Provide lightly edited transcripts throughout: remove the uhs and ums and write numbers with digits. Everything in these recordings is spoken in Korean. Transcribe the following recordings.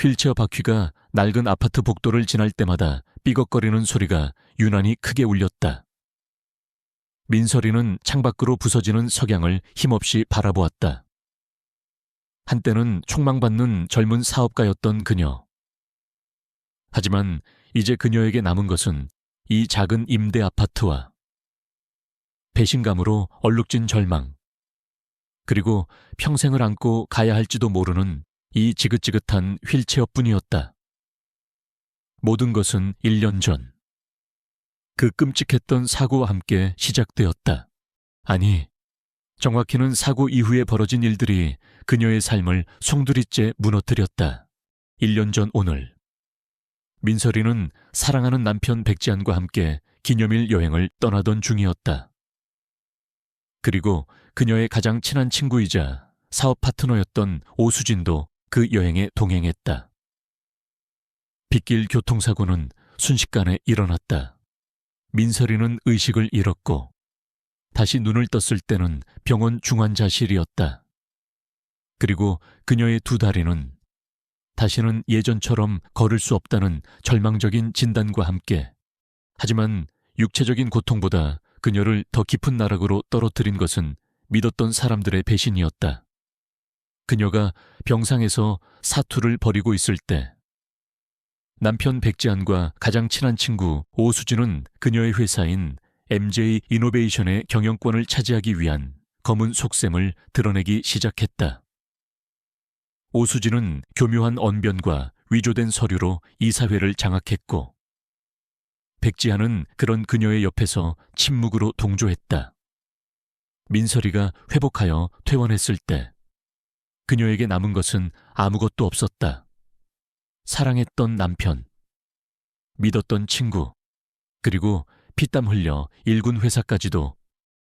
휠체어 바퀴가 낡은 아파트 복도를 지날 때마다 삐걱거리는 소리가 유난히 크게 울렸다. 민설이는 창밖으로 부서지는 석양을 힘없이 바라보았다. 한때는 촉망받는 젊은 사업가였던 그녀. 하지만 이제 그녀에게 남은 것은 이 작은 임대 아파트와 배신감으로 얼룩진 절망, 그리고 평생을 안고 가야 할지도 모르는 이 지긋지긋한 휠체어뿐이었다. 모든 것은 1년 전, 그 끔찍했던 사고와 함께 시작되었다. 아니, 정확히는 사고 이후에 벌어진 일들이 그녀의 삶을 송두리째 무너뜨렸다. 1년 전 오늘, 민설이는 사랑하는 남편 백지한과 함께 기념일 여행을 떠나던 중이었다. 그리고 그녀의 가장 친한 친구이자 사업 파트너였던 오수진도 그 여행에 동행했다. 빗길 교통사고는 순식간에 일어났다. 민설이는 의식을 잃었고 다시 눈을 떴을 때는 병원 중환자실이었다. 그리고 그녀의 두 다리는 다시는 예전처럼 걸을 수 없다는 절망적인 진단과 함께, 하지만 육체적인 고통보다 그녀를 더 깊은 나락으로 떨어뜨린 것은 믿었던 사람들의 배신이었다. 그녀가 병상에서 사투를 벌이고 있을 때 남편 백지한과 가장 친한 친구 오수진은 그녀의 회사인 MJ 이노베이션의 경영권을 차지하기 위한 검은 속셈을 드러내기 시작했다. 오수진은 교묘한 언변과 위조된 서류로 이사회를 장악했고, 백지한은 그런 그녀의 옆에서 침묵으로 동조했다. 민설이가 회복하여 퇴원했을 때 그녀에게 남은 것은 아무것도 없었다. 사랑했던 남편, 믿었던 친구, 그리고 피땀 흘려 일군 회사까지도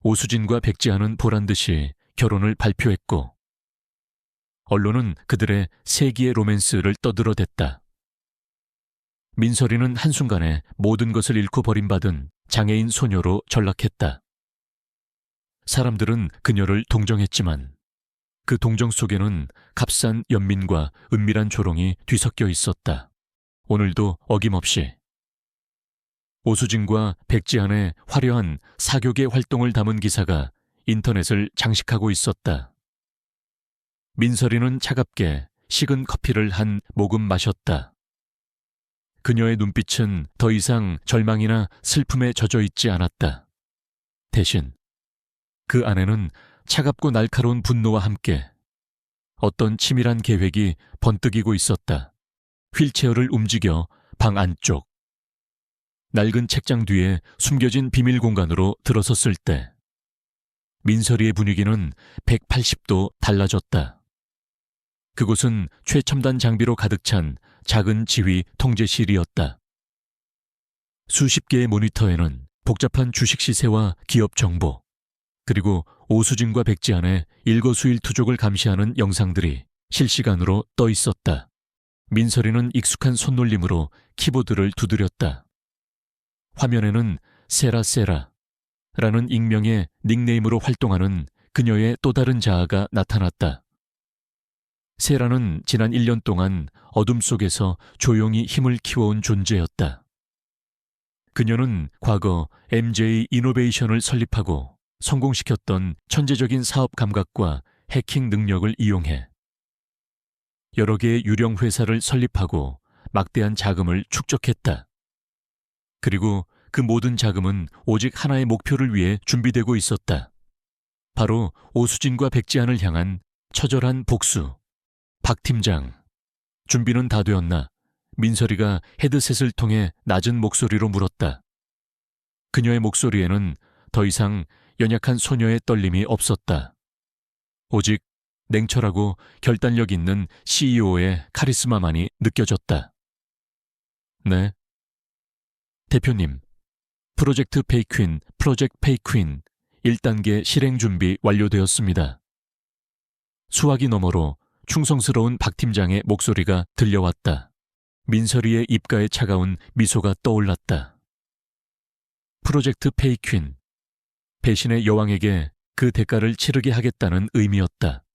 오수진과 백지한은 보란듯이 결혼을 발표했고, 언론은 그들의 세기의 로맨스를 떠들어댔다. 민설이는 한순간에 모든 것을 잃고 버림받은 장애인 소녀로 전락했다. 사람들은 그녀를 동정했지만 그 동정 속에는 값싼 연민과 은밀한 조롱이 뒤섞여 있었다. 오늘도 어김없이 오수진과 백지한의 화려한 사교계 활동을 담은 기사가 인터넷을 장식하고 있었다. 민설이는 차갑게 식은 커피를 한 모금 마셨다. 그녀의 눈빛은 더 이상 절망이나 슬픔에 젖어 있지 않았다. 대신 그 안에는 차갑고 날카로운 분노와 함께 어떤 치밀한 계획이 번뜩이고 있었다. 휠체어를 움직여 방 안쪽, 낡은 책장 뒤에 숨겨진 비밀 공간으로 들어섰을 때 민설이의 분위기는 180도 달라졌다. 그곳은 최첨단 장비로 가득 찬 작은 지휘 통제실이었다. 수십 개의 모니터에는 복잡한 주식 시세와 기업 정보, 그리고 오수진과 백지한의 일거수일투족을 감시하는 영상들이 실시간으로 떠 있었다. 민설이는 익숙한 손놀림으로 키보드를 두드렸다. 화면에는 세라세라라는 익명의 닉네임으로 활동하는 그녀의 또 다른 자아가 나타났다. 세라는 지난 1년 동안 어둠 속에서 조용히 힘을 키워온 존재였다. 그녀는 과거 MJ 이노베이션을 설립하고 성공시켰던 천재적인 사업 감각과 해킹 능력을 이용해 여러 개의 유령 회사를 설립하고 막대한 자금을 축적했다. 그리고 그 모든 자금은 오직 하나의 목표를 위해 준비되고 있었다. 바로 오수진과 백지한을 향한 처절한 복수. 박 팀장, 준비는 다 되었나? 민설이가 헤드셋을 통해 낮은 목소리로 물었다. 그녀의 목소리에는 더 이상 연약한 소녀의 떨림이 없었다. 오직 냉철하고 결단력 있는 CEO의 카리스마만이 느껴졌다. 네. 대표님, 프로젝트 페이퀸 1단계 실행 준비 완료되었습니다. 수화기 너머로 충성스러운 박 팀장의 목소리가 들려왔다. 민설이의 입가에 차가운 미소가 떠올랐다. 프로젝트 페이퀸, 배신의 여왕에게 그 대가를 치르게 하겠다는 의미였다.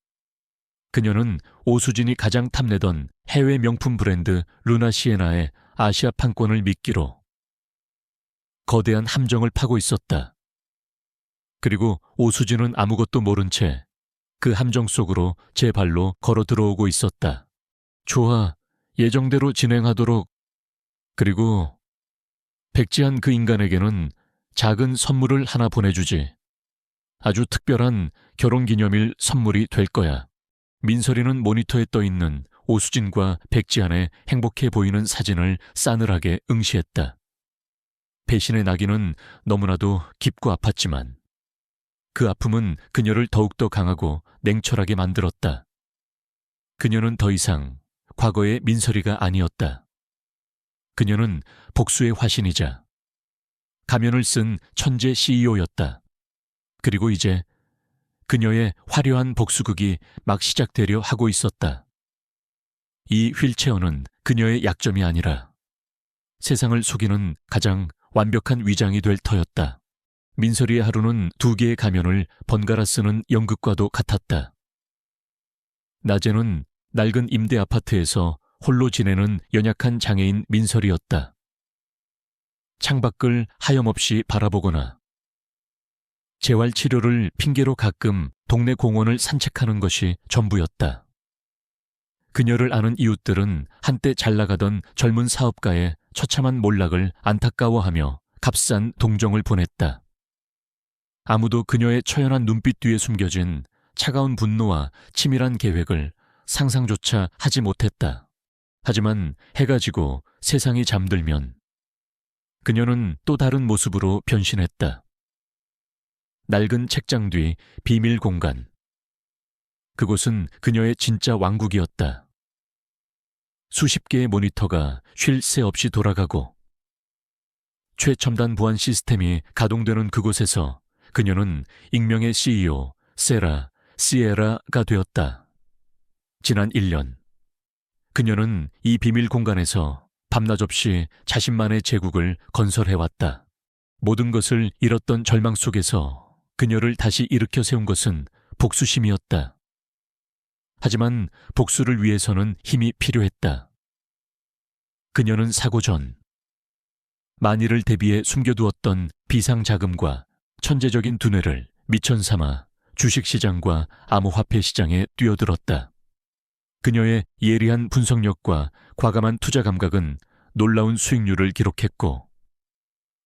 그녀는 오수진이 가장 탐내던 해외 명품 브랜드 루나 시에나의 아시아 판권을 미끼로 거대한 함정을 파고 있었다. 그리고 오수진은 아무것도 모른 채 그 함정 속으로 제 발로 걸어 들어오고 있었다. 좋아, 예정대로 진행하도록. 그리고 백지한 그 인간에게는 작은 선물을 하나 보내주지. 아주 특별한 결혼기념일 선물이 될 거야. 민설이는 모니터에 떠있는 오수진과 백지한의 행복해 보이는 사진을 싸늘하게 응시했다. 배신의 낙인은 너무나도 깊고 아팠지만 그 아픔은 그녀를 더욱더 강하고 냉철하게 만들었다. 그녀는 더 이상 과거의 민설이가 아니었다. 그녀는 복수의 화신이자 가면을 쓴 천재 CEO였다. 그리고 이제 그녀의 화려한 복수극이 막 시작되려 하고 있었다. 이 휠체어는 그녀의 약점이 아니라 세상을 속이는 가장 완벽한 위장이 될 터였다. 민설이의 하루는 2개의 가면을 번갈아 쓰는 연극과도 같았다. 낮에는 낡은 임대 아파트에서 홀로 지내는 연약한 장애인 민설이였다. 창밖을 하염없이 바라보거나 재활치료를 핑계로 가끔 동네 공원을 산책하는 것이 전부였다. 그녀를 아는 이웃들은 한때 잘나가던 젊은 사업가의 처참한 몰락을 안타까워하며 값싼 동정을 보냈다. 아무도 그녀의 처연한 눈빛 뒤에 숨겨진 차가운 분노와 치밀한 계획을 상상조차 하지 못했다. 하지만 해가 지고 세상이 잠들면 그녀는 또 다른 모습으로 변신했다. 낡은 책장 뒤 비밀 공간. 그곳은 그녀의 진짜 왕국이었다. 수십 개의 모니터가 쉴 새 없이 돌아가고 최첨단 보안 시스템이 가동되는 그곳에서 그녀는 익명의 CEO 세라 시에라가 되었다. 지난 1년 그녀는 이 비밀 공간에서 밤낮 없이 자신만의 제국을 건설해왔다. 모든 것을 잃었던 절망 속에서 그녀를 다시 일으켜 세운 것은 복수심이었다. 하지만 복수를 위해서는 힘이 필요했다. 그녀는 사고 전 만일을 대비해 숨겨두었던 비상자금과 천재적인 두뇌를 미천 삼아 주식시장과 암호화폐 시장에 뛰어들었다. 그녀의 예리한 분석력과 과감한 투자 감각은 놀라운 수익률을 기록했고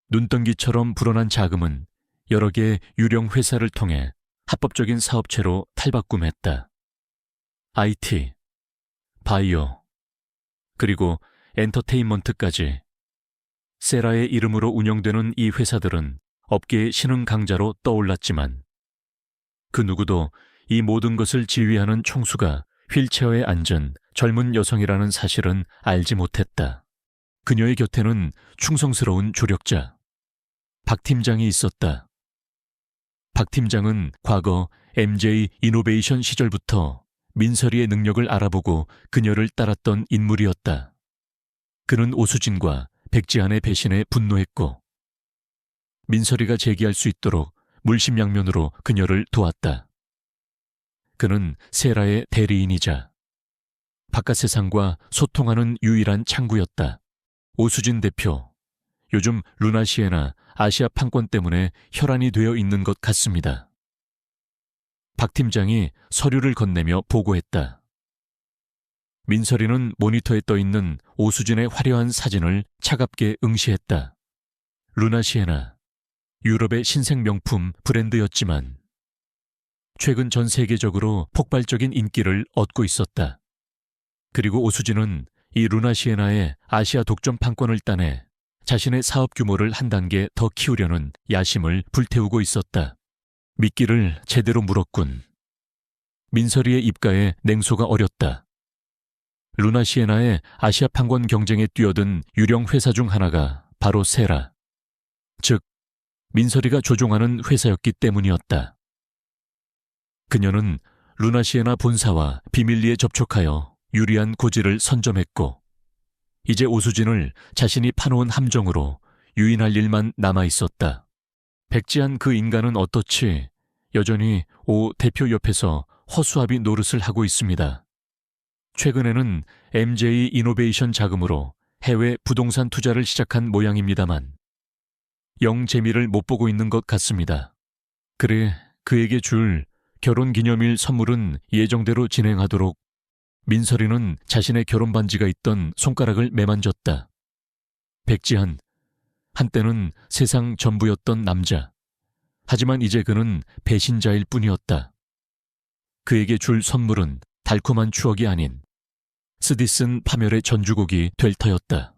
눈덩이처럼 불어난 자금은 여러 개의 유령 회사를 통해 합법적인 사업체로 탈바꿈했다. IT, 바이오, 그리고 엔터테인먼트까지 세라의 이름으로 운영되는 이 회사들은 업계의 신흥 강자로 떠올랐지만 그 누구도 이 모든 것을 지휘하는 총수가 휠체어에 앉은 젊은 여성이라는 사실은 알지 못했다. 그녀의 곁에는 충성스러운 조력자 박 팀장이 있었다. 박 팀장은 과거 MJ 이노베이션 시절부터 민설이의 능력을 알아보고 그녀를 따랐던 인물이었다. 그는 오수진과 백지한의 배신에 분노했고 민설이가 재기할 수 있도록 물심양면으로 그녀를 도왔다. 그는 세라의 대리인이자 바깥 세상과 소통하는 유일한 창구였다. 오수진 대표, 요즘 루나 시에나 아시아 판권 때문에 혈안이 되어 있는 것 같습니다. 박 팀장이 서류를 건네며 보고했다. 민설이는 모니터에 떠있는 오수진의 화려한 사진을 차갑게 응시했다. 루나 시에나, 유럽의 신생 명품 브랜드였지만 최근 전 세계적으로 폭발적인 인기를 얻고 있었다. 그리고 오수진은 이 루나 시에나의 아시아 독점 판권을 따내 자신의 사업 규모를 한 단계 더 키우려는 야심을 불태우고 있었다. 미끼를 제대로 물었군. 민설이의 입가에 냉소가 어렸다. 루나 시에나의 아시아 판권 경쟁에 뛰어든 유령 회사 중 하나가 바로 세라, 즉 민설이가 조종하는 회사였기 때문이었다. 그녀는 루나 시에나 본사와 비밀리에 접촉하여 유리한 고지를 선점했고 이제 오수진을 자신이 파놓은 함정으로 유인할 일만 남아있었다. 백지한 그 인간은 어떻지 여전히 오 대표 옆에서 허수아비 노릇을 하고 있습니다. 최근에는 MJ 이노베이션 자금으로 해외 부동산 투자를 시작한 모양입니다만 영 재미를 못 보고 있는 것 같습니다. 그래 그에게 줄 결혼기념일 선물은 예정대로 진행하도록. 민설이는 자신의 결혼 반지가 있던 손가락을 매만졌다. 백지한, 한때는 세상 전부였던 남자. 하지만 이제 그는 배신자일 뿐이었다. 그에게 줄 선물은 달콤한 추억이 아닌 쓰디쓴 파멸의 전주곡이 될 터였다.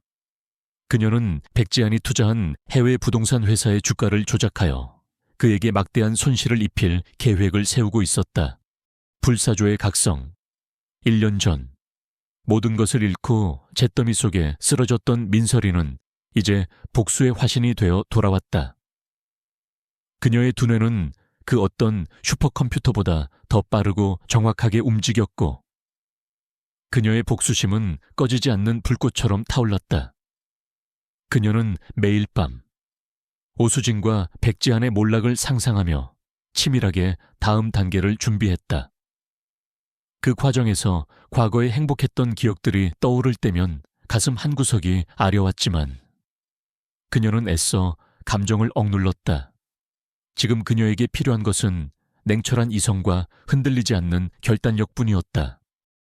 그녀는 백지한이 투자한 해외 부동산 회사의 주가를 조작하여 그에게 막대한 손실을 입힐 계획을 세우고 있었다. 불사조의 각성. 1년 전 모든 것을 잃고 잿더미 속에 쓰러졌던 민설이는 이제 복수의 화신이 되어 돌아왔다. 그녀의 두뇌는 그 어떤 슈퍼컴퓨터보다 더 빠르고 정확하게 움직였고 그녀의 복수심은 꺼지지 않는 불꽃처럼 타올랐다. 그녀는 매일 밤 오수진과 백지한의 몰락을 상상하며 치밀하게 다음 단계를 준비했다. 그 과정에서 과거에 행복했던 기억들이 떠오를 때면 가슴 한구석이 아려왔지만 그녀는 애써 감정을 억눌렀다. 지금 그녀에게 필요한 것은 냉철한 이성과 흔들리지 않는 결단력뿐이었다.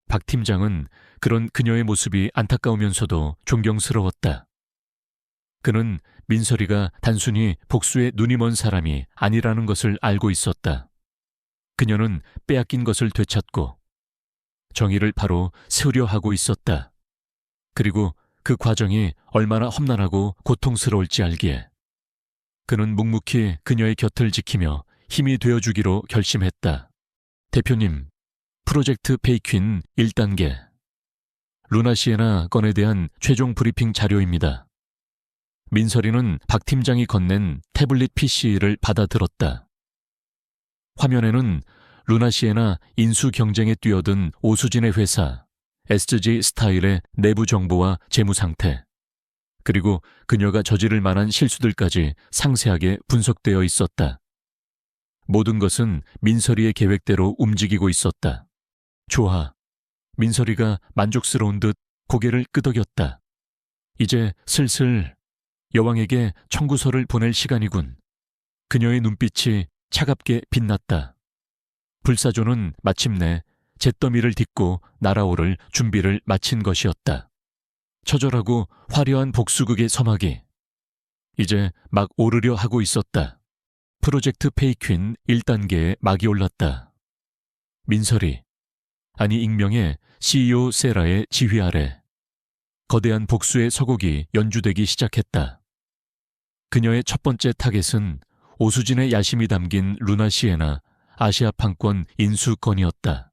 박 팀장은 그런 그녀의 모습이 안타까우면서도 존경스러웠다. 그는 민설이가 단순히 복수에 눈이 먼 사람이 아니라는 것을 알고 있었다. 그녀는 빼앗긴 것을 되찾고 정의를 바로 세우려 하고 있었다. 그리고 그 과정이 얼마나 험난하고 고통스러울지 알기에 그는 묵묵히 그녀의 곁을 지키며 힘이 되어주기로 결심했다. 대표님, 프로젝트 페이퀸 1단계 루나 시에나 건에 대한 최종 브리핑 자료입니다. 민설이는 박 팀장이 건넨 태블릿 PC를 받아들었다. 화면에는 루나 시에나 인수 경쟁에 뛰어든 오수진의 회사 SG 스타일의 내부 정보와 재무 상태, 그리고 그녀가 저지를 만한 실수들까지 상세하게 분석되어 있었다. 모든 것은 민설이의 계획대로 움직이고 있었다. 좋아. 민설이가 만족스러운 듯 고개를 끄덕였다. 이제 슬슬 여왕에게 청구서를 보낼 시간이군. 그녀의 눈빛이 차갑게 빛났다. 불사조는 마침내 잿더미를 딛고 날아오를 준비를 마친 것이었다. 처절하고 화려한 복수극의 서막이 이제 막 오르려 하고 있었다. 프로젝트 페이퀸 1단계에 막이 올랐다. 민설이, 아니 익명의 CEO 세라의 지휘 아래 거대한 복수의 서곡이 연주되기 시작했다. 그녀의 첫 번째 타겟은 오수진의 야심이 담긴 루나 시에나 아시아 판권 인수 건이었다.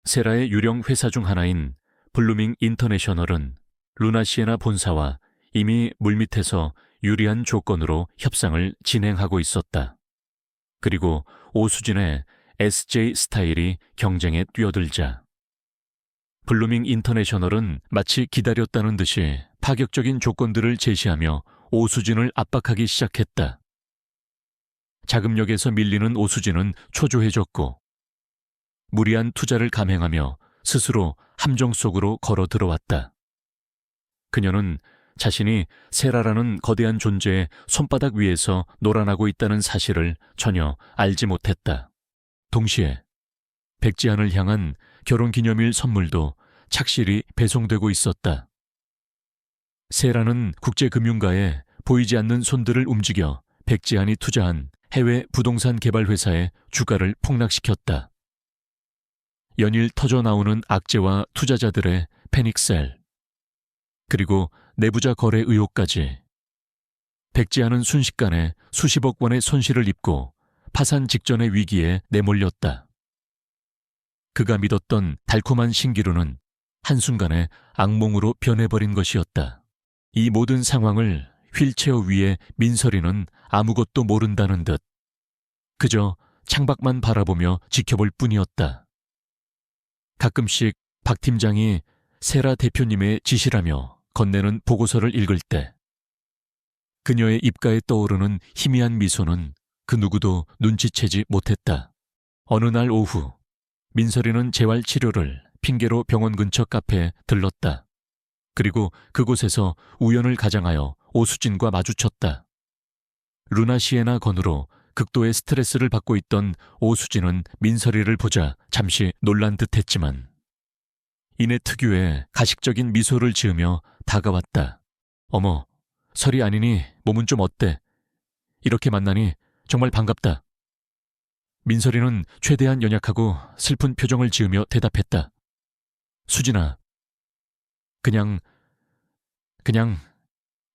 세라의 유령 회사 중 하나인 블루밍 인터내셔널은 루나 시에나 본사와 이미 물밑에서 유리한 조건으로 협상을 진행하고 있었다. 그리고 오수진의 SJ 스타일이 경쟁에 뛰어들자 블루밍 인터내셔널은 마치 기다렸다는 듯이 파격적인 조건들을 제시하며 오수진을 압박하기 시작했다. 자금력에서 밀리는 오수진은 초조해졌고 무리한 투자를 감행하며 스스로 함정 속으로 걸어 들어왔다. 그녀는 자신이 세라라는 거대한 존재의 손바닥 위에서 놀아나고 있다는 사실을 전혀 알지 못했다. 동시에 백지한을 향한 결혼기념일 선물도 착실히 배송되고 있었다. 세라는 국제금융가에 보이지 않는 손들을 움직여 백지한이 투자한 해외 부동산 개발 회사의 주가를 폭락시켰다. 연일 터져나오는 악재와 투자자들의 패닉셀, 그리고 내부자 거래 의혹까지 백지한은 순식간에 수십억 원의 손실을 입고 파산 직전의 위기에 내몰렸다. 그가 믿었던 달콤한 신기루는 한순간에 악몽으로 변해버린 것이었다. 이 모든 상황을 휠체어 위에 민설이는 아무것도 모른다는 듯 그저 창밖만 바라보며 지켜볼 뿐이었다. 가끔씩 박 팀장이 세라 대표님의 지시라며 건네는 보고서를 읽을 때 그녀의 입가에 떠오르는 희미한 미소는 그 누구도 눈치채지 못했다. 어느 날 오후 민설이는 재활 치료를 핑계로 병원 근처 카페에 들렀다. 그리고 그곳에서 우연을 가장하여 오수진과 마주쳤다. 루나 시에나 건으로 극도의 스트레스를 받고 있던 오수진은 민설이를 보자 잠시 놀란 듯했지만 이내 특유의 가식적인 미소를 지으며 다가왔다. 어머, 설이 아니니 몸은 좀 어때? 이렇게 만나니 정말 반갑다. 민설이는 최대한 연약하고 슬픈 표정을 지으며 대답했다. 수진아, 그냥,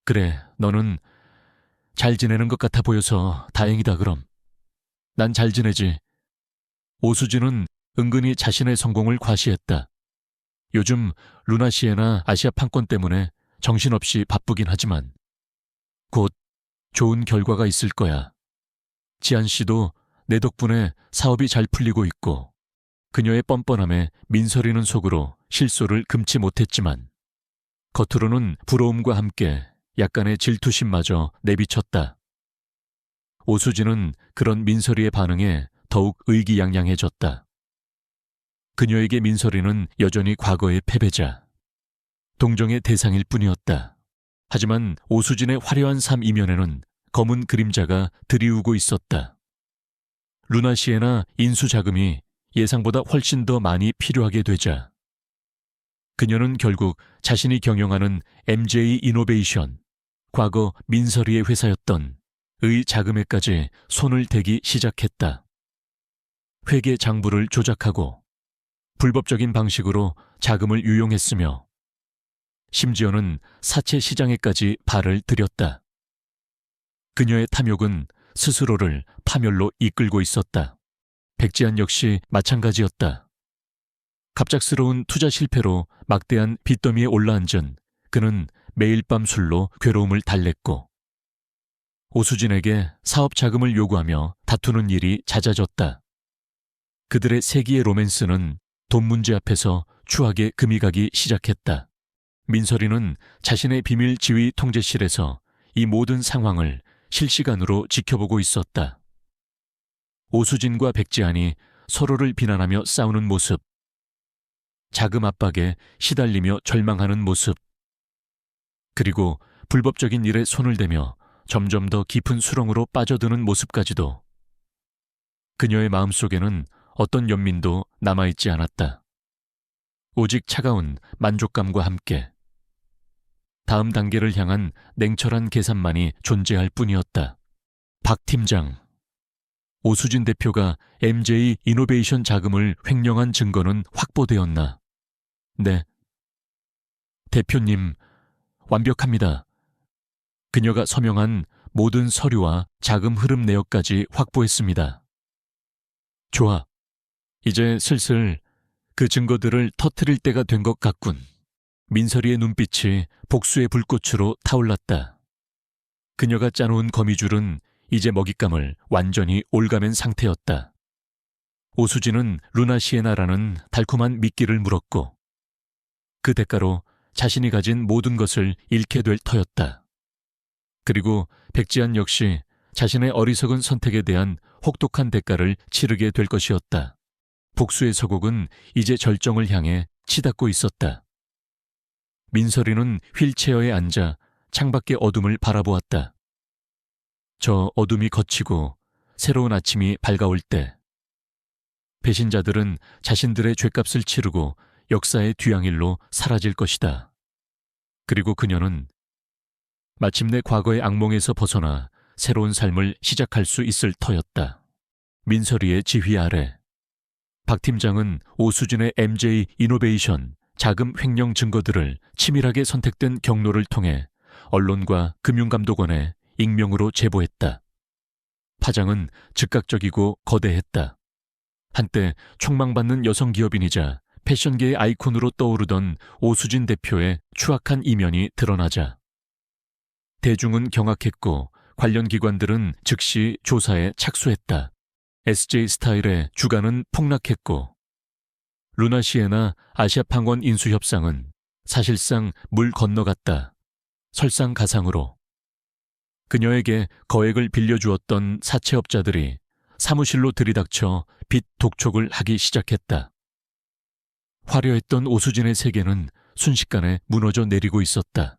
그래, 너는 잘 지내는 것 같아 보여서 다행이다 그럼. 난 잘 지내지. 오수진은 은근히 자신의 성공을 과시했다. 요즘 루나 시에나 아시아 판권 때문에 정신없이 바쁘긴 하지만 곧 좋은 결과가 있을 거야. 지한 씨도 내 덕분에 사업이 잘 풀리고 있고 그녀의 뻔뻔함에 민설이는 속으로 실소를 금치 못했지만 겉으로는 부러움과 함께 약간의 질투심마저 내비쳤다. 오수진은 그런 민설이의 반응에 더욱 의기양양해졌다. 그녀에게 민설이는 여전히 과거의 패배자, 동정의 대상일 뿐이었다. 하지만 오수진의 화려한 삶 이면에는 검은 그림자가 드리우고 있었다. 루나 시에나 인수 자금이 예상보다 훨씬 더 많이 필요하게 되자 그녀는 결국 자신이 경영하는 MJ 이노베이션, 과거 민설이의 회사였던 의 자금에까지 손을 대기 시작했다. 회계 장부를 조작하고 불법적인 방식으로 자금을 유용했으며 심지어는 사채 시장에까지 발을 들였다. 그녀의 탐욕은 스스로를 파멸로 이끌고 있었다. 백지한 역시 마찬가지였다. 갑작스러운 투자 실패로 막대한 빚더미에 올라앉은 그는 매일 밤 술로 괴로움을 달랬고 오수진에게 사업 자금을 요구하며 다투는 일이 잦아졌다. 그들의 세기의 로맨스는 돈 문제 앞에서 추하게 금이 가기 시작했다. 민설이는 자신의 비밀 지휘 통제실에서 이 모든 상황을 실시간으로 지켜보고 있었다. 오수진과 백지한이 서로를 비난하며 싸우는 모습, 자금 압박에 시달리며 절망하는 모습, 그리고 불법적인 일에 손을 대며 점점 더 깊은 수렁으로 빠져드는 모습까지도 그녀의 마음속에는 어떤 연민도 남아있지 않았다. 오직 차가운 만족감과 함께 다음 단계를 향한 냉철한 계산만이 존재할 뿐이었다. 박 팀장, 오수진 대표가 MJ 이노베이션 자금을 횡령한 증거는 확보되었나? 네. 대표님, 완벽합니다. 그녀가 서명한 모든 서류와 자금 흐름 내역까지 확보했습니다. 좋아. 이제 슬슬 그 증거들을 터뜨릴 때가 된 것 같군. 민설이의 눈빛이 복수의 불꽃으로 타올랐다. 그녀가 짜놓은 거미줄은 이제 먹잇감을 완전히 올가맨 상태였다. 오수진은 루나 시에나라는 달콤한 미끼를 물었고 그 대가로 자신이 가진 모든 것을 잃게 될 터였다. 그리고 백지한 역시 자신의 어리석은 선택에 대한 혹독한 대가를 치르게 될 것이었다. 복수의 서곡은 이제 절정을 향해 치닫고 있었다. 민설이는 휠체어에 앉아 창밖의 어둠을 바라보았다. 저 어둠이 걷히고 새로운 아침이 밝아올 때 배신자들은 자신들의 죗값을 치르고 역사의 뒤양일로 사라질 것이다. 그리고 그녀는 마침내 과거의 악몽에서 벗어나 새로운 삶을 시작할 수 있을 터였다. 민설이의 지휘 아래 박 팀장은 오수진의 MJ 이노베이션 자금 횡령 증거들을 치밀하게 선택된 경로를 통해 언론과 금융감독원에 익명으로 제보했다. 파장은 즉각적이고 거대했다. 한때 촉망받는 여성 기업인이자 패션계의 아이콘으로 떠오르던 오수진 대표의 추악한 이면이 드러나자 대중은 경악했고 관련 기관들은 즉시 조사에 착수했다. SJ 스타일의 주가는 폭락했고 루나 시에나 아시아 판권 인수 협상은 사실상 물 건너갔다. 설상가상으로 그녀에게 거액을 빌려주었던 사채업자들이 사무실로 들이닥쳐 빚 독촉을 하기 시작했다. 화려했던 오수진의 세계는 순식간에 무너져 내리고 있었다.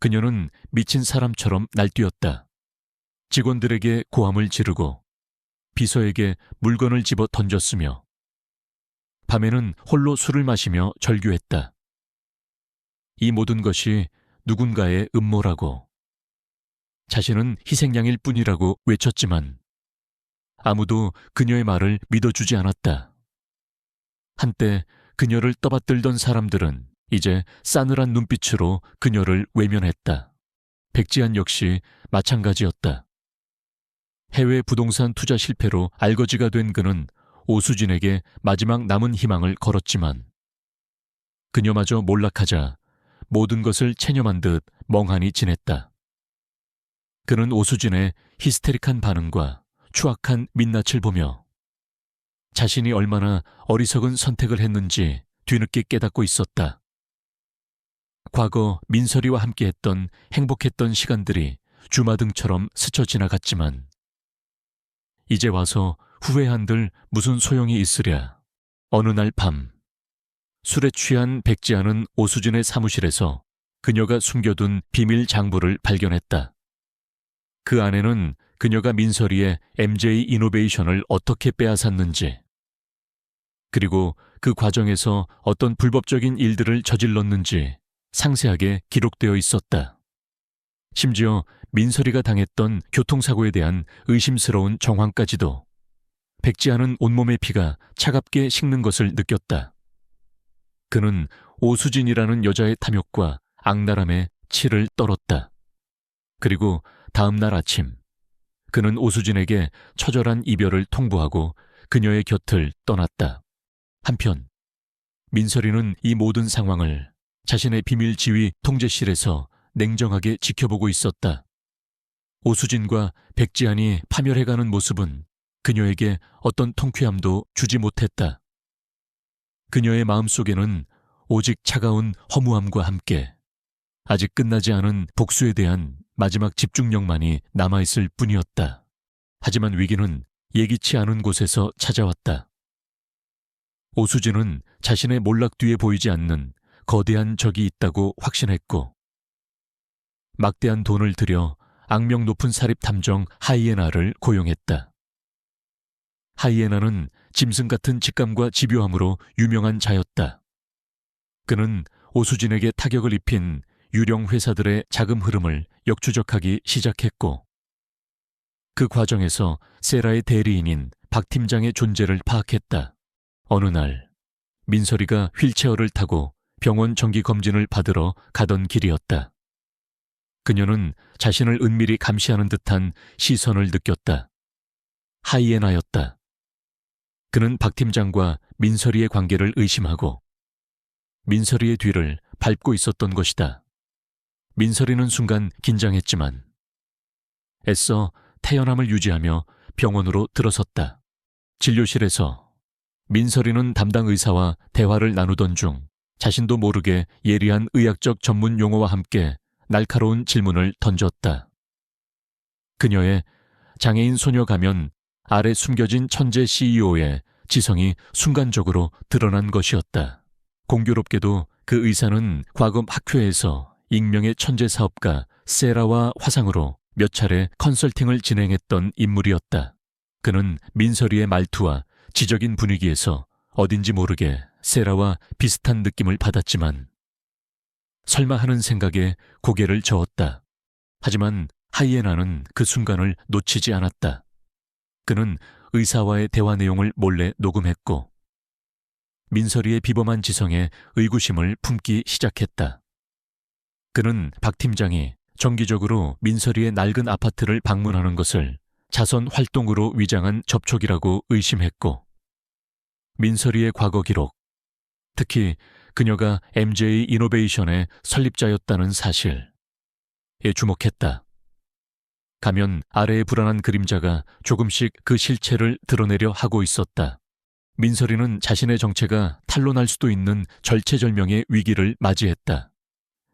그녀는 미친 사람처럼 날뛰었다. 직원들에게 고함을 지르고 비서에게 물건을 집어 던졌으며 밤에는 홀로 술을 마시며 절규했다. 이 모든 것이 누군가의 음모라고, 자신은 희생양일 뿐이라고 외쳤지만 아무도 그녀의 말을 믿어주지 않았다. 한때 그녀를 떠받들던 사람들은 이제 싸늘한 눈빛으로 그녀를 외면했다. 백지한 역시 마찬가지였다. 해외 부동산 투자 실패로 알거지가 된 그는 오수진에게 마지막 남은 희망을 걸었지만 그녀마저 몰락하자 모든 것을 체념한 듯 멍하니 지냈다. 그는 오수진의 히스테릭한 반응과 추악한 민낯을 보며 자신이 얼마나 어리석은 선택을 했는지 뒤늦게 깨닫고 있었다. 과거 민설이와 함께했던 행복했던 시간들이 주마등처럼 스쳐 지나갔지만 이제 와서 후회한들 무슨 소용이 있으랴. 어느 날 밤, 술에 취한 백지아는 오수진의 사무실에서 그녀가 숨겨둔 비밀 장부를 발견했다. 그 안에는 그녀가 민설이의 MJ 이노베이션을 어떻게 빼앗았는지, 그리고 그 과정에서 어떤 불법적인 일들을 저질렀는지 상세하게 기록되어 있었다. 심지어 민설이가 당했던 교통사고에 대한 의심스러운 정황까지도. 백지아는 온몸의 피가 차갑게 식는 것을 느꼈다. 그는 오수진이라는 여자의 탐욕과 악랄함에 치를 떨었다. 그리고 다음 날 아침, 그는 오수진에게 처절한 이별을 통보하고 그녀의 곁을 떠났다. 한편 민설이는 이 모든 상황을 자신의 비밀 지휘 통제실에서 냉정하게 지켜보고 있었다. 오수진과 백지안이 파멸해가는 모습은 그녀에게 어떤 통쾌함도 주지 못했다. 그녀의 마음속에는 오직 차가운 허무함과 함께 아직 끝나지 않은 복수에 대한 마지막 집중력만이 남아있을 뿐이었다. 하지만 위기는 예기치 않은 곳에서 찾아왔다. 오수진은 자신의 몰락 뒤에 보이지 않는 거대한 적이 있다고 확신했고 막대한 돈을 들여 악명 높은 사립 탐정 하이에나를 고용했다. 하이에나는 짐승 같은 직감과 집요함으로 유명한 자였다. 그는 오수진에게 타격을 입힌 유령 회사들의 자금 흐름을 역추적하기 시작했고 그 과정에서 세라의 대리인인 박 팀장의 존재를 파악했다. 어느 날 민설이가 휠체어를 타고 병원 정기 검진을 받으러 가던 길이었다. 그녀는 자신을 은밀히 감시하는 듯한 시선을 느꼈다. 하이에나였다. 그는 박 팀장과 민설이의 관계를 의심하고 민설이의 뒤를 밟고 있었던 것이다. 민설이는 순간 긴장했지만 애써 태연함을 유지하며 병원으로 들어섰다. 진료실에서 민설이는 담당 의사와 대화를 나누던 중 자신도 모르게 예리한 의학적 전문 용어와 함께 날카로운 질문을 던졌다. 그녀의 장애인 소녀 가면 아래 숨겨진 천재 CEO의 지성이 순간적으로 드러난 것이었다. 공교롭게도 그 의사는 과거 학회에서 익명의 천재 사업가 세라와 화상으로 몇 차례 컨설팅을 진행했던 인물이었다. 그는 민설이의 말투와 지적인 분위기에서 어딘지 모르게 세라와 비슷한 느낌을 받았지만 설마 하는 생각에 고개를 저었다. 하지만 하이에나는 그 순간을 놓치지 않았다. 그는 의사와의 대화 내용을 몰래 녹음했고 민설이의 비범한 지성에 의구심을 품기 시작했다. 그는 박 팀장이 정기적으로 민설이의 낡은 아파트를 방문하는 것을 자선 활동으로 위장한 접촉이라고 의심했고 민설이의 과거 기록, 특히 그녀가 MJ 이노베이션의 설립자였다는 사실에 주목했다. 가면 아래의 불안한 그림자가 조금씩 그 실체를 드러내려 하고 있었다. 민설이는 자신의 정체가 탄로날 수도 있는 절체절명의 위기를 맞이했다.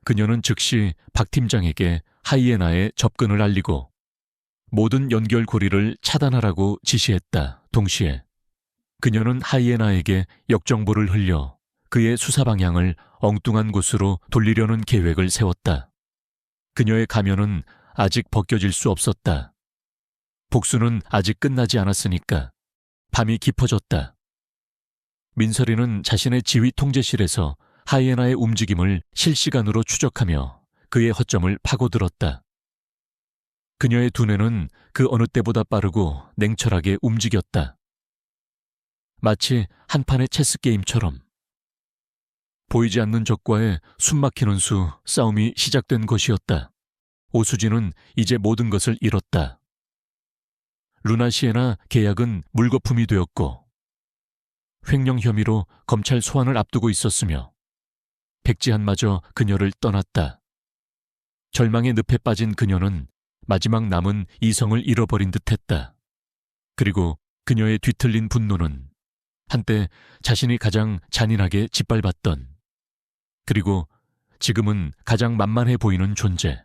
그녀는 즉시 박 팀장에게 하이에나의 접근을 알리고 모든 연결고리를 차단하라고 지시했다. 동시에 그녀는 하이에나에게 역정보를 흘려 그의 수사 방향을 엉뚱한 곳으로 돌리려는 계획을 세웠다. 그녀의 가면은 아직 벗겨질 수 없었다. 복수는 아직 끝나지 않았으니까. 밤이 깊어졌다. 민설이는 자신의 지휘 통제실에서 하이에나의 움직임을 실시간으로 추적하며 그의 허점을 파고들었다. 그녀의 두뇌는 그 어느 때보다 빠르고 냉철하게 움직였다. 마치 한 판의 체스 게임처럼. 보이지 않는 적과의 숨막히는 수 싸움이 시작된 것이었다. 오수진은 이제 모든 것을 잃었다. 루나 시에나 계약은 물거품이 되었고 횡령 혐의로 검찰 소환을 앞두고 있었으며 백지한마저 그녀를 떠났다. 절망의 늪에 빠진 그녀는 마지막 남은 이성을 잃어버린 듯했다. 그리고 그녀의 뒤틀린 분노는 한때 자신이 가장 잔인하게 짓밟았던, 그리고 지금은 가장 만만해 보이는 존재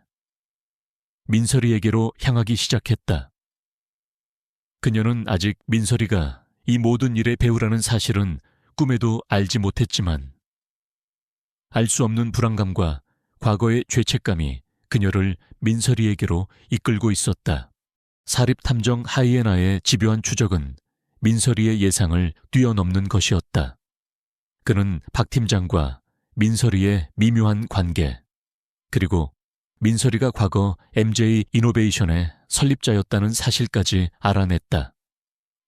민설이에게로 향하기 시작했다. 그녀는 아직 민설이가 이 모든 일의 배우라는 사실은 꿈에도 알지 못했지만 알 수 없는 불안감과 과거의 죄책감이 그녀를 민설이에게로 이끌고 있었다. 사립탐정 하이에나의 집요한 추적은 민설이의 예상을 뛰어넘는 것이었다. 그는 박 팀장과 민설이의 미묘한 관계, 그리고 민설이가 과거 MJ 이노베이션의 설립자였다는 사실까지 알아냈다.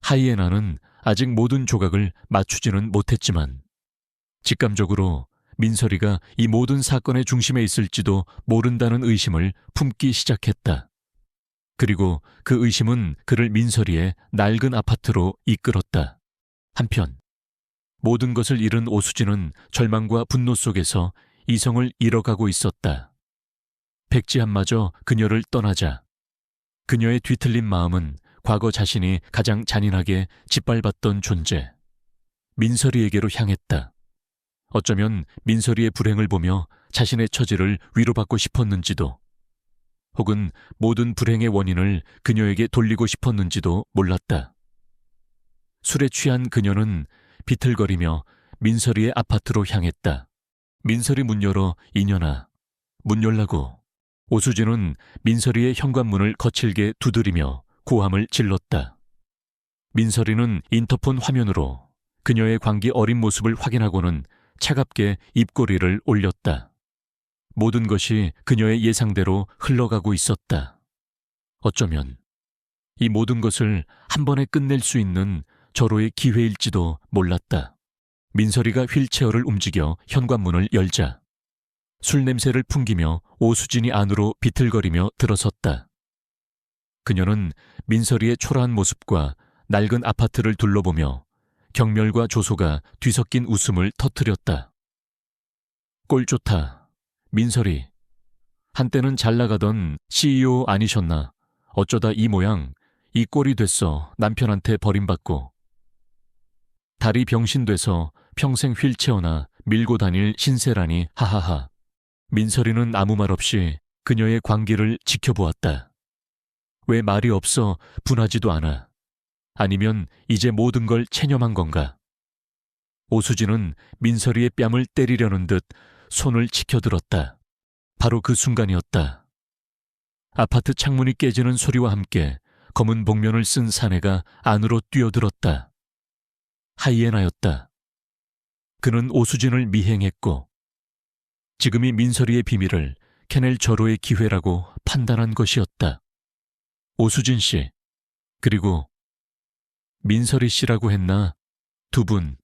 하이에나는 아직 모든 조각을 맞추지는 못했지만 직감적으로 민설이가 이 모든 사건의 중심에 있을지도 모른다는 의심을 품기 시작했다. 그리고 그 의심은 그를 민설이의 낡은 아파트로 이끌었다. 한편 모든 것을 잃은 오수진은 절망과 분노 속에서 이성을 잃어가고 있었다. 백지한마저 그녀를 떠나자 그녀의 뒤틀린 마음은 과거 자신이 가장 잔인하게 짓밟았던 존재 민설이에게로 향했다. 어쩌면 민설이의 불행을 보며 자신의 처지를 위로받고 싶었는지도, 혹은 모든 불행의 원인을 그녀에게 돌리고 싶었는지도 몰랐다. 술에 취한 그녀는 비틀거리며 민설이의 아파트로 향했다. 민설이 문 열어 이년아, 문 열라고. 오수진은 민설이의 현관문을 거칠게 두드리며 고함을 질렀다. 민설이는 인터폰 화면으로 그녀의 광기 어린 모습을 확인하고는 차갑게 입꼬리를 올렸다. 모든 것이 그녀의 예상대로 흘러가고 있었다. 어쩌면 이 모든 것을 한 번에 끝낼 수 있는 절호의 기회일지도 몰랐다. 민설이가 휠체어를 움직여 현관문을 열자 술 냄새를 풍기며 오수진이 안으로 비틀거리며 들어섰다. 그녀는 민설이의 초라한 모습과 낡은 아파트를 둘러보며 경멸과 조소가 뒤섞인 웃음을 터뜨렸다. 꼴 좋다. 민설이. 한때는 잘 나가던 CEO 아니셨나. 어쩌다 이 모양, 이 꼴이 됐어. 남편한테 버림받고. 다리 병신돼서 평생 휠체어나 밀고 다닐 신세라니. 하하하. 민설이는 아무 말 없이 그녀의 광기를 지켜보았다. 왜 말이 없어 분하지도 않아. 아니면 이제 모든 걸 체념한 건가? 오수진은 민설이의 뺨을 때리려는 듯 손을 치켜들었다. 바로 그 순간이었다. 아파트 창문이 깨지는 소리와 함께 검은 복면을 쓴 사내가 안으로 뛰어들었다. 하이에나였다. 그는 오수진을 미행했고 지금이 민설이의 비밀을 캐낼 절호의 기회라고 판단한 것이었다. 오수진 씨, 그리고 민설이 씨라고 했나? 두 분.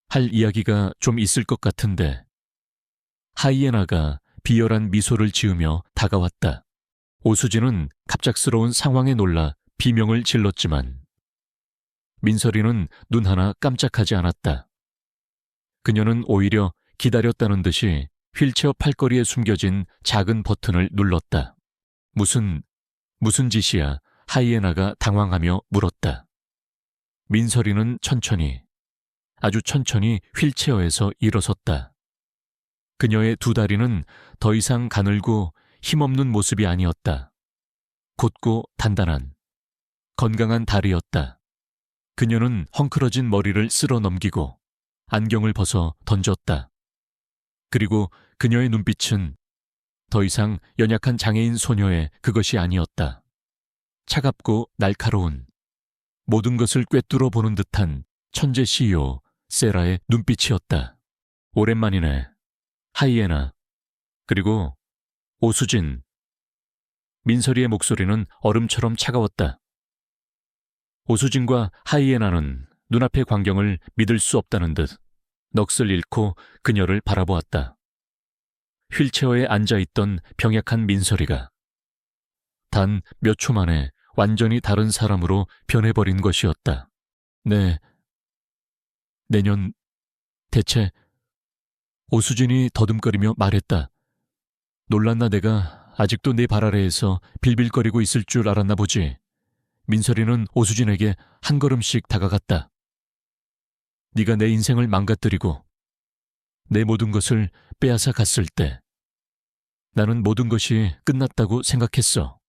할 이야기가 좀 있을 것 같은데. 하이에나가 비열한 미소를 지으며 다가왔다. 오수진은 갑작스러운 상황에 놀라 비명을 질렀지만 민설이는 눈 하나 깜짝하지 않았다. 그녀는 오히려 기다렸다는 듯이 휠체어 팔걸이에 숨겨진 작은 버튼을 눌렀다. 무슨 짓이야? 하이에나가 당황하며 물었다. 민설이는 천천히, 아주 천천히 휠체어에서 일어섰다. 그녀의 두 다리는 더 이상 가늘고 힘없는 모습이 아니었다. 곧고 단단한, 건강한 다리였다. 그녀는 헝클어진 머리를 쓸어 넘기고 안경을 벗어 던졌다. 그리고 그녀의 눈빛은 더 이상 연약한 장애인 소녀의 그것이 아니었다. 차갑고 날카로운, 모든 것을 꿰뚫어 보는 듯한 천재 CEO 세라의 눈빛이었다. 오랜만이네. 하이에나. 그리고 오수진. 민설이의 목소리는 얼음처럼 차가웠다. 오수진과 하이에나는 눈앞의 광경을 믿을 수 없다는 듯 넋을 잃고 그녀를 바라보았다. 휠체어에 앉아있던 병약한 민설이가 단 몇 초 만에 완전히 다른 사람으로 변해버린 것이었다. 네, 내년 대체 오수진이 더듬거리며 말했다. 놀랐나 내가 아직도 내 발 아래에서 빌빌거리고 있을 줄 알았나 보지. 민설이는 오수진에게 한 걸음씩 다가갔다. 네가 내 인생을 망가뜨리고 내 모든 것을 빼앗아 갔을 때 나는 모든 것이 끝났다고 생각했어.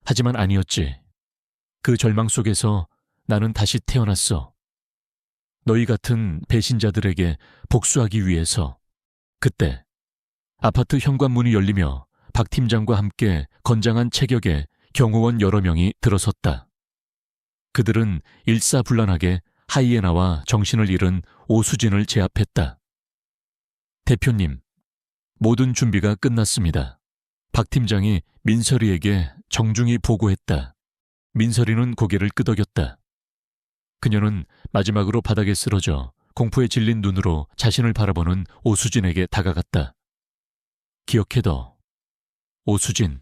하지만 아니었지. 그 절망 속에서 나는 다시 태어났어. 너희 같은 배신자들에게 복수하기 위해서. 그때 아파트 현관문이 열리며 박 팀장과 함께 건장한 체격의 경호원 여러 명이 들어섰다. 그들은 일사불란하게 하이에나와 정신을 잃은 오수진을 제압했다. 대표님, 모든 준비가 끝났습니다. 박 팀장이 민설이에게 정중히 보고했다. 민설이는 고개를 끄덕였다. 그녀는 마지막으로 바닥에 쓰러져 공포에 질린 눈으로 자신을 바라보는 오수진에게 다가갔다. 기억해둬. 오수진,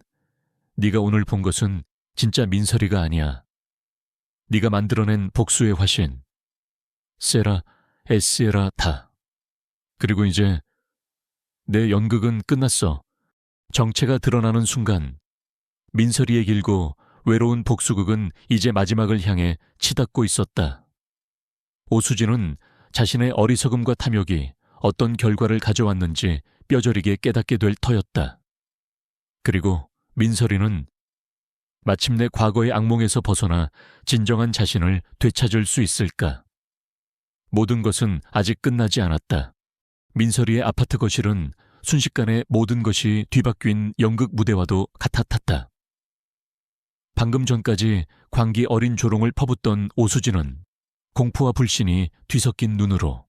네가 오늘 본 것은 진짜 민설이가 아니야. 네가 만들어낸 복수의 화신. 세라, 에스에라 다. 그리고 이제 내 연극은 끝났어. 정체가 드러나는 순간 민설이의 길고 외로운 복수극은 이제 마지막을 향해 치닫고 있었다. 오수진은 자신의 어리석음과 탐욕이 어떤 결과를 가져왔는지 뼈저리게 깨닫게 될 터였다. 그리고 민설이는 마침내 과거의 악몽에서 벗어나 진정한 자신을 되찾을 수 있을까? 모든 것은 아직 끝나지 않았다. 민설이의 아파트 거실은 순식간에 모든 것이 뒤바뀐 연극 무대와도 같았다. 방금 전까지 광기 어린 조롱을 퍼붓던 오수진은 공포와 불신이 뒤섞인 눈으로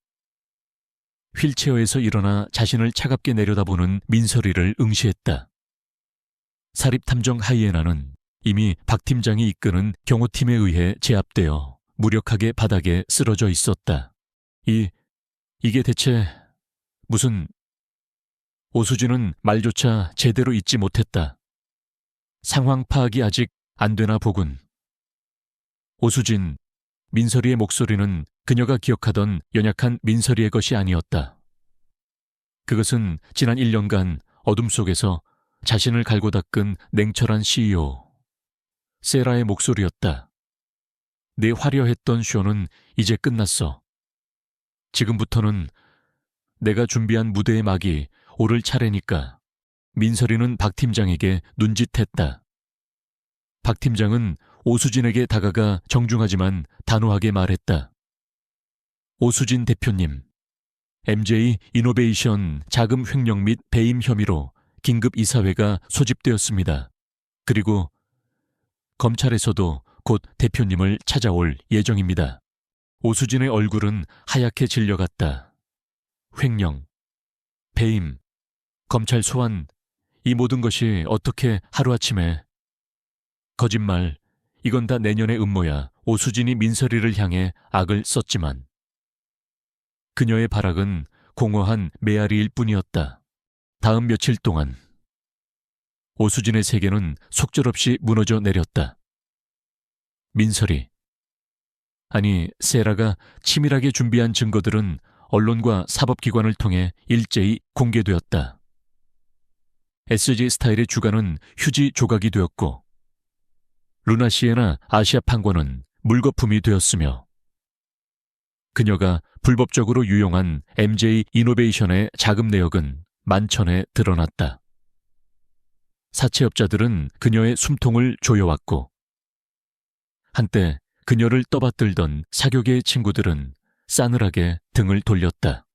휠체어에서 일어나 자신을 차갑게 내려다보는 민설이를 응시했다. 사립탐정 하이에나는 이미 박 팀장이 이끄는 경호팀에 의해 제압되어 무력하게 바닥에 쓰러져 있었다. 이게 대체 무슨... 오수진은 말조차 제대로 잊지 못했다. 상황 파악이 아직 안 되나 보군. 오수진, 민설이의 목소리는 그녀가 기억하던 연약한 민설이의 것이 아니었다. 그것은 지난 1년간 어둠 속에서 자신을 갈고 닦은 냉철한 CEO, 세라의 목소리였다. 내 화려했던 쇼는 이제 끝났어. 지금부터는 내가 준비한 무대의 막이 오를 차례니까. 민설이는 박 팀장에게 눈짓했다. 박 팀장은 오수진에게 다가가 정중하지만 단호하게 말했다. 오수진 대표님, MJ 이노베이션 자금 횡령 및 배임 혐의로 긴급 이사회가 소집되었습니다. 그리고 검찰에서도 곧 대표님을 찾아올 예정입니다. 오수진의 얼굴은 하얗게 질려갔다. 횡령, 배임, 검찰 소환, 이 모든 것이 어떻게 하루아침에... 거짓말, 이건 다 내년의 음모야. 오수진이 민설이를 향해 악을 썼지만 그녀의 발악은 공허한 메아리일 뿐이었다. 다음 며칠 동안 오수진의 세계는 속절없이 무너져 내렸다. 민설이, 아니 세라가 치밀하게 준비한 증거들은 언론과 사법기관을 통해 일제히 공개되었다. SG 스타일의 주가는 휴지 조각이 되었고 루나시에나 아시아 판권은 물거품이 되었으며 그녀가 불법적으로 유용한 MJ 이노베이션의 자금 내역은 만천에 드러났다. 사채업자들은 그녀의 숨통을 조여왔고 한때 그녀를 떠받들던 사교계의 친구들은 싸늘하게 등을 돌렸다.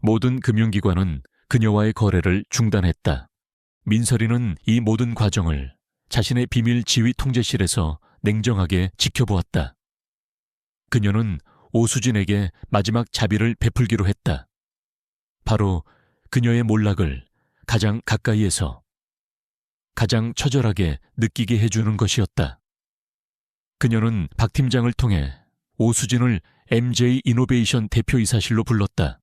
모든 금융기관은 그녀와의 거래를 중단했다. 민설이는 이 모든 과정을 자신의 비밀 지휘 통제실에서 냉정하게 지켜보았다. 그녀는 오수진에게 마지막 자비를 베풀기로 했다. 바로 그녀의 몰락을 가장 가까이에서 가장 처절하게 느끼게 해주는 것이었다. 그녀는 박 팀장을 통해 오수진을 MJ 이노베이션 대표이사실로 불렀다.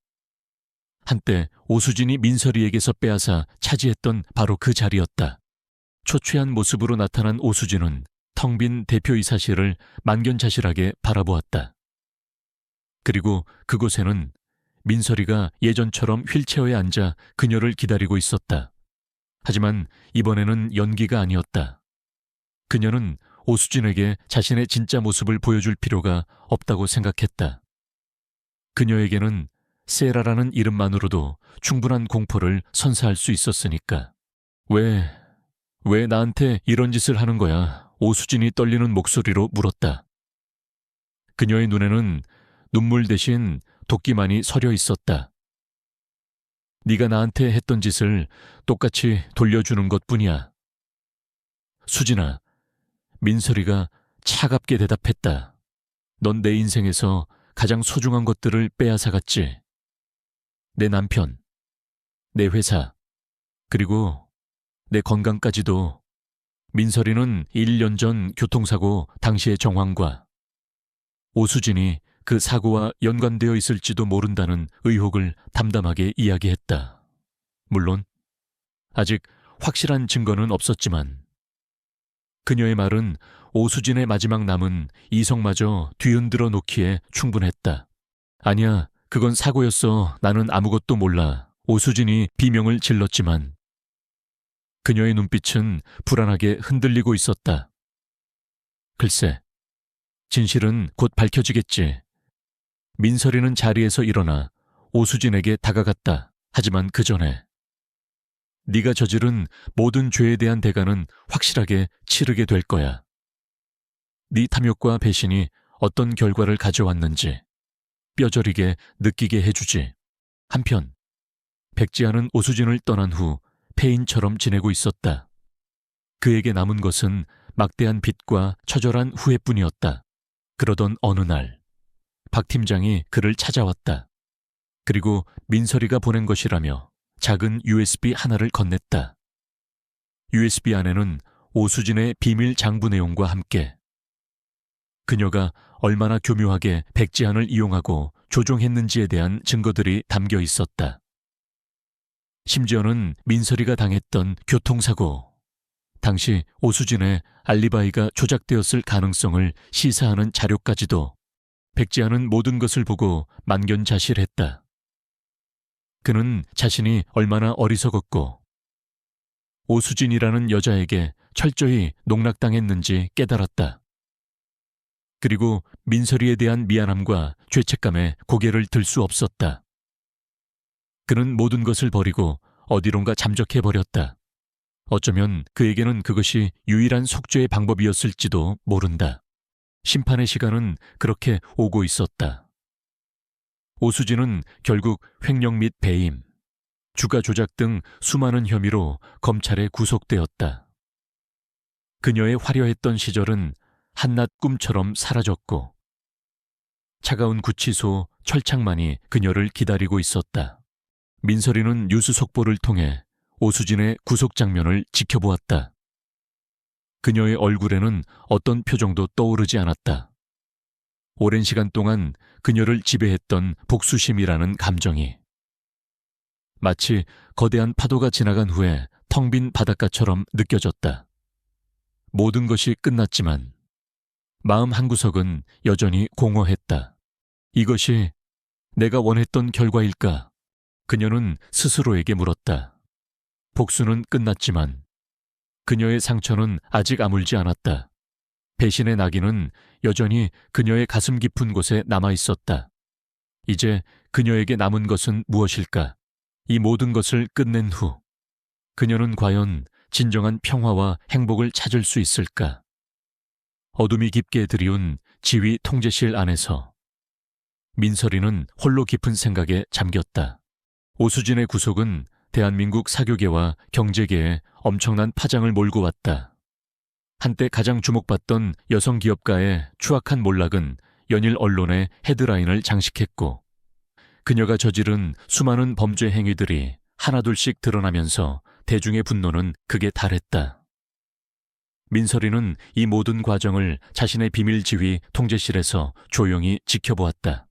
한때 오수진이 민설이에게서 빼앗아 차지했던 바로 그 자리였다. 초췌한 모습으로 나타난 오수진은 텅 빈 대표이사실을 만견자실하게 바라보았다. 그리고 그곳에는 민설이가 예전처럼 휠체어에 앉아 그녀를 기다리고 있었다. 하지만 이번에는 연기가 아니었다. 그녀는 오수진에게 자신의 진짜 모습을 보여줄 필요가 없다고 생각했다. 그녀에게는 세라라는 이름만으로도 충분한 공포를 선사할 수 있었으니까. 왜 나한테 이런 짓을 하는 거야? 오수진이 떨리는 목소리로 물었다. 그녀의 눈에는 눈물 대신 도끼만이 서려 있었다. 네가 나한테 했던 짓을 똑같이 돌려주는 것뿐이야. 수진아, 민설이가 차갑게 대답했다. 넌 내 인생에서 가장 소중한 것들을 빼앗아갔지. 내 남편, 내 회사, 그리고 내 건강까지도. 민설이는 1년 전 교통사고 당시의 정황과 오수진이 그 사고와 연관되어 있을지도 모른다는 의혹을 담담하게 이야기했다. 물론 아직 확실한 증거는 없었지만 그녀의 말은 오수진의 마지막 남은 이성마저 뒤흔들어 놓기에 충분했다. 아니야, 그건 사고였어. 나는 아무것도 몰라. 오수진이 비명을 질렀지만 그녀의 눈빛은 불안하게 흔들리고 있었다. 글쎄, 진실은 곧 밝혀지겠지. 민설이는 자리에서 일어나 오수진에게 다가갔다. 하지만 그 전에 네가 저지른 모든 죄에 대한 대가는 확실하게 치르게 될 거야. 네 탐욕과 배신이 어떤 결과를 가져왔는지 뼈저리게 느끼게 해주지. 한편 백지아는 오수진을 떠난 후 폐인처럼 지내고 있었다. 그에게 남은 것은 막대한 빚과 처절한 후회뿐이었다. 그러던 어느 날 박 팀장이 그를 찾아왔다. 그리고 민설이가 보낸 것이라며 작은 USB 하나를 건넸다. USB 안에는 오수진의 비밀 장부 내용과 함께 그녀가 얼마나 교묘하게 백지한을 이용하고 조종했는지에 대한 증거들이 담겨 있었다. 심지어는 민설이가 당했던 교통사고, 당시 오수진의 알리바이가 조작되었을 가능성을 시사하는 자료까지도. 백지아는 모든 것을 보고 만견자실했다. 그는 자신이 얼마나 어리석었고 오수진이라는 여자에게 철저히 농락당했는지 깨달았다. 그리고 민설이에 대한 미안함과 죄책감에 고개를 들 수 없었다. 그는 모든 것을 버리고 어디론가 잠적해버렸다. 어쩌면 그에게는 그것이 유일한 속죄의 방법이었을지도 모른다. 심판의 시간은 그렇게 오고 있었다. 오수진은 결국 횡령 및 배임, 주가 조작 등 수많은 혐의로 검찰에 구속되었다. 그녀의 화려했던 시절은 한낱 꿈처럼 사라졌고 차가운 구치소 철창만이 그녀를 기다리고 있었다. 민설이는 뉴스 속보를 통해 오수진의 구속 장면을 지켜보았다. 그녀의 얼굴에는 어떤 표정도 떠오르지 않았다. 오랜 시간 동안 그녀를 지배했던 복수심이라는 감정이 마치 거대한 파도가 지나간 후에 텅 빈 바닷가처럼 느껴졌다. 모든 것이 끝났지만 마음 한구석은 여전히 공허했다. 이것이 내가 원했던 결과일까? 그녀는 스스로에게 물었다. 복수는 끝났지만 그녀의 상처는 아직 아물지 않았다. 배신의 낙인은 여전히 그녀의 가슴 깊은 곳에 남아있었다. 이제 그녀에게 남은 것은 무엇일까? 이 모든 것을 끝낸 후 그녀는 과연 진정한 평화와 행복을 찾을 수 있을까? 어둠이 깊게 들이운 지휘 통제실 안에서 민설이는 홀로 깊은 생각에 잠겼다. 오수진의 구속은 대한민국 사교계와 경제계에 엄청난 파장을 몰고 왔다. 한때 가장 주목받던 여성 기업가의 추악한 몰락은 연일 언론의 헤드라인을 장식했고, 그녀가 저지른 수많은 범죄 행위들이 하나둘씩 드러나면서 대중의 분노는 극에 달했다. 민설이는 이 모든 과정을 자신의 비밀 지휘 통제실에서 조용히 지켜보았다.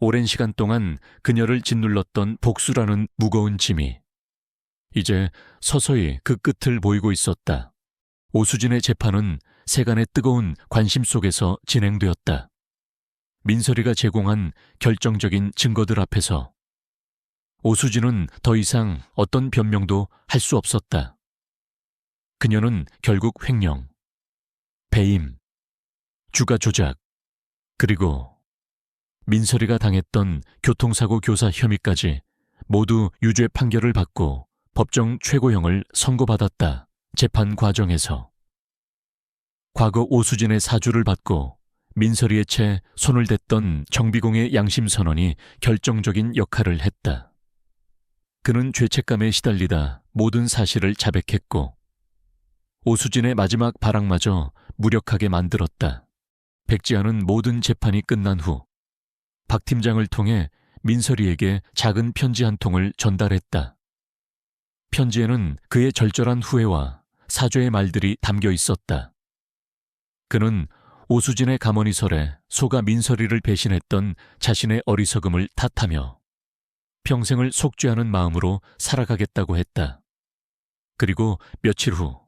오랜 시간 동안 그녀를 짓눌렀던 복수라는 무거운 짐이 이제 서서히 그 끝을 보이고 있었다. 오수진의 재판은 세간의 뜨거운 관심 속에서 진행되었다. 민설이가 제공한 결정적인 증거들 앞에서 오수진은 더 이상 어떤 변명도 할 수 없었다. 그녀는 결국 횡령, 배임, 주가 조작, 그리고 민설이가 당했던 교통사고 교사 혐의까지 모두 유죄 판결을 받고 법정 최고형을 선고받았다. 재판 과정에서 과거 오수진의 사주를 받고 민설이의 채 손을 댔던 정비공의 양심선언이 결정적인 역할을 했다. 그는 죄책감에 시달리다 모든 사실을 자백했고 오수진의 마지막 발악마저 무력하게 만들었다. 백지아는 모든 재판이 끝난 후 박 팀장을 통해 민설이에게 작은 편지 한 통을 전달했다. 편지에는 그의 절절한 후회와 사죄의 말들이 담겨 있었다. 그는 오수진의 가머니설에 속아 민설이를 배신했던 자신의 어리석음을 탓하며 평생을 속죄하는 마음으로 살아가겠다고 했다. 그리고 며칠 후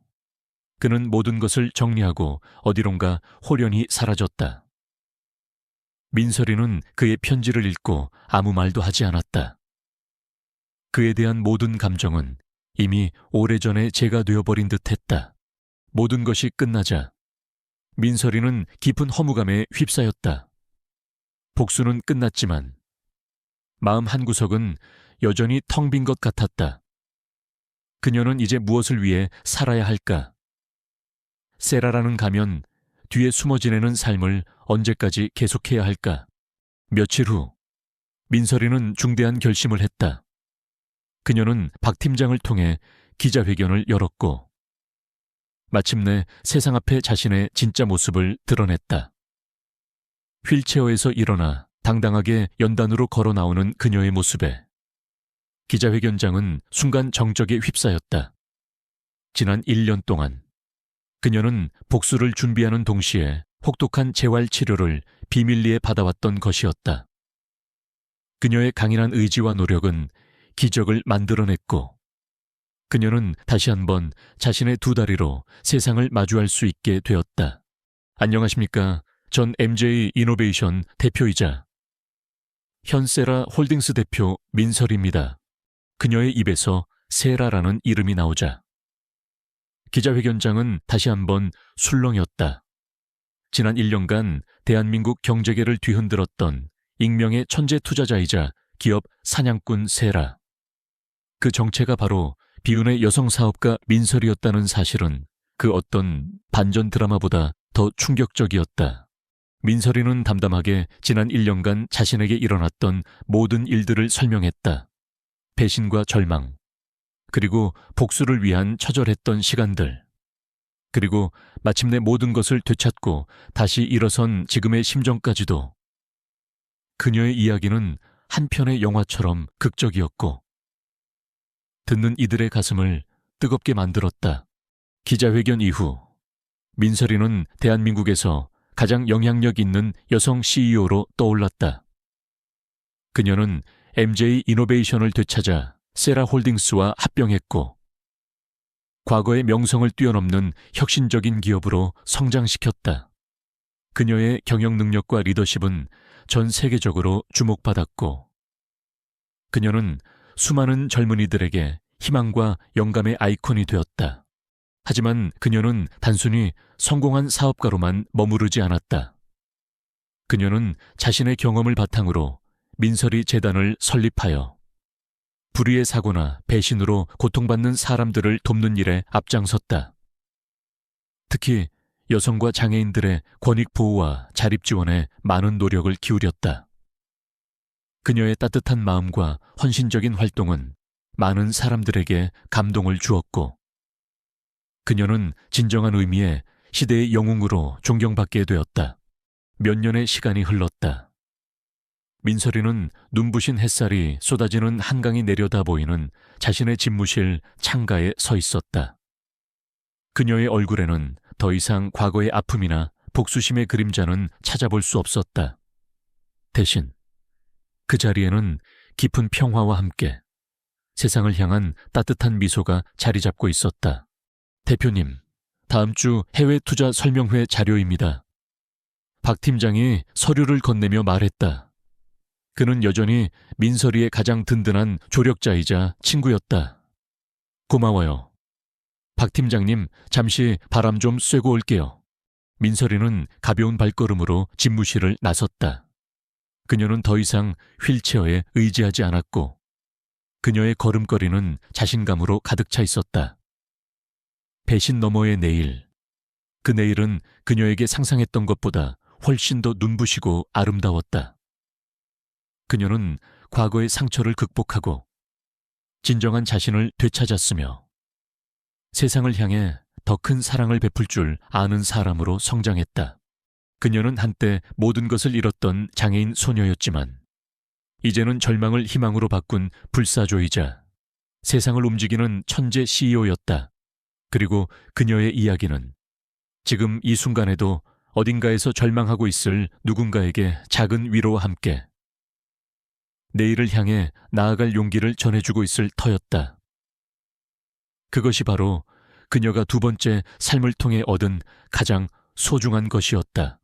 그는 모든 것을 정리하고 어디론가 홀연히 사라졌다. 민설이는 그의 편지를 읽고 아무 말도 하지 않았다. 그에 대한 모든 감정은 이미 오래전에 제가 되어버린 듯했다. 모든 것이 끝나자 민설이는 깊은 허무감에 휩싸였다. 복수는 끝났지만 마음 한구석은 여전히 텅 빈 것 같았다. 그녀는 이제 무엇을 위해 살아야 할까? 세라라는 가면 뒤에 숨어 지내는 삶을 언제까지 계속해야 할까? 며칠 후 민설이는 중대한 결심을 했다. 그녀는 박 팀장을 통해 기자회견을 열었고 마침내 세상 앞에 자신의 진짜 모습을 드러냈다. 휠체어에서 일어나 당당하게 연단으로 걸어 나오는 그녀의 모습에 기자회견장은 순간 정적에 휩싸였다. 지난 1년 동안 그녀는 복수를 준비하는 동시에 혹독한 재활 치료를 비밀리에 받아왔던 것이었다. 그녀의 강인한 의지와 노력은 기적을 만들어냈고 그녀는 다시 한번 자신의 두 다리로 세상을 마주할 수 있게 되었다. 안녕하십니까. 전 MJ 이노베이션 대표이자 현 세라 홀딩스 대표 민설입니다. 그녀의 입에서 세라라는 이름이 나오자 기자회견장은 다시 한번 술렁였다. 지난 1년간 대한민국 경제계를 뒤흔들었던 익명의 천재 투자자이자 기업 사냥꾼 세라. 그 정체가 바로 비운의 여성 사업가 민설이었다는 사실은 그 어떤 반전 드라마보다 더 충격적이었다. 민설이는 담담하게 지난 1년간 자신에게 일어났던 모든 일들을 설명했다. 배신과 절망, 그리고 복수를 위한 처절했던 시간들, 그리고 마침내 모든 것을 되찾고 다시 일어선 지금의 심정까지도. 그녀의 이야기는 한 편의 영화처럼 극적이었고 듣는 이들의 가슴을 뜨겁게 만들었다. 기자회견 이후 민설이는 대한민국에서 가장 영향력 있는 여성 CEO로 떠올랐다. 그녀는 MJ 이노베이션을 되찾아 세라홀딩스와 합병했고 과거의 명성을 뛰어넘는 혁신적인 기업으로 성장시켰다. 그녀의 경영 능력과 리더십은 전 세계적으로 주목받았고 그녀는 수많은 젊은이들에게 희망과 영감의 아이콘이 되었다. 하지만 그녀는 단순히 성공한 사업가로만 머무르지 않았다. 그녀는 자신의 경험을 바탕으로 민설이 재단을 설립하여 불의의 사고나 배신으로 고통받는 사람들을 돕는 일에 앞장섰다. 특히 여성과 장애인들의 권익 보호와 자립 지원에 많은 노력을 기울였다. 그녀의 따뜻한 마음과 헌신적인 활동은 많은 사람들에게 감동을 주었고, 그녀는 진정한 의미의 시대의 영웅으로 존경받게 되었다. 몇 년의 시간이 흘렀다. 민설이는 눈부신 햇살이 쏟아지는 한강이 내려다 보이는 자신의 집무실 창가에 서 있었다. 그녀의 얼굴에는 더 이상 과거의 아픔이나 복수심의 그림자는 찾아볼 수 없었다. 대신 그 자리에는 깊은 평화와 함께 세상을 향한 따뜻한 미소가 자리 잡고 있었다. 대표님, 다음 주 해외 투자 설명회 자료입니다. 박 팀장이 서류를 건네며 말했다. 그는 여전히 민설이의 가장 든든한 조력자이자 친구였다. 고마워요. 박 팀장님, 잠시 바람 좀 쐬고 올게요. 민설이는 가벼운 발걸음으로 집무실을 나섰다. 그녀는 더 이상 휠체어에 의지하지 않았고, 그녀의 걸음걸이는 자신감으로 가득 차 있었다. 배신 너머의 내일, 그 내일은 그녀에게 상상했던 것보다 훨씬 더 눈부시고 아름다웠다. 그녀는 과거의 상처를 극복하고 진정한 자신을 되찾았으며 세상을 향해 더 큰 사랑을 베풀 줄 아는 사람으로 성장했다. 그녀는 한때 모든 것을 잃었던 장애인 소녀였지만 이제는 절망을 희망으로 바꾼 불사조이자 세상을 움직이는 천재 CEO였다. 그리고 그녀의 이야기는 지금 이 순간에도 어딘가에서 절망하고 있을 누군가에게 작은 위로와 함께 내일을 향해 나아갈 용기를 전해주고 있을 터였다. 그것이 바로 그녀가 두 번째 삶을 통해 얻은 가장 소중한 것이었다.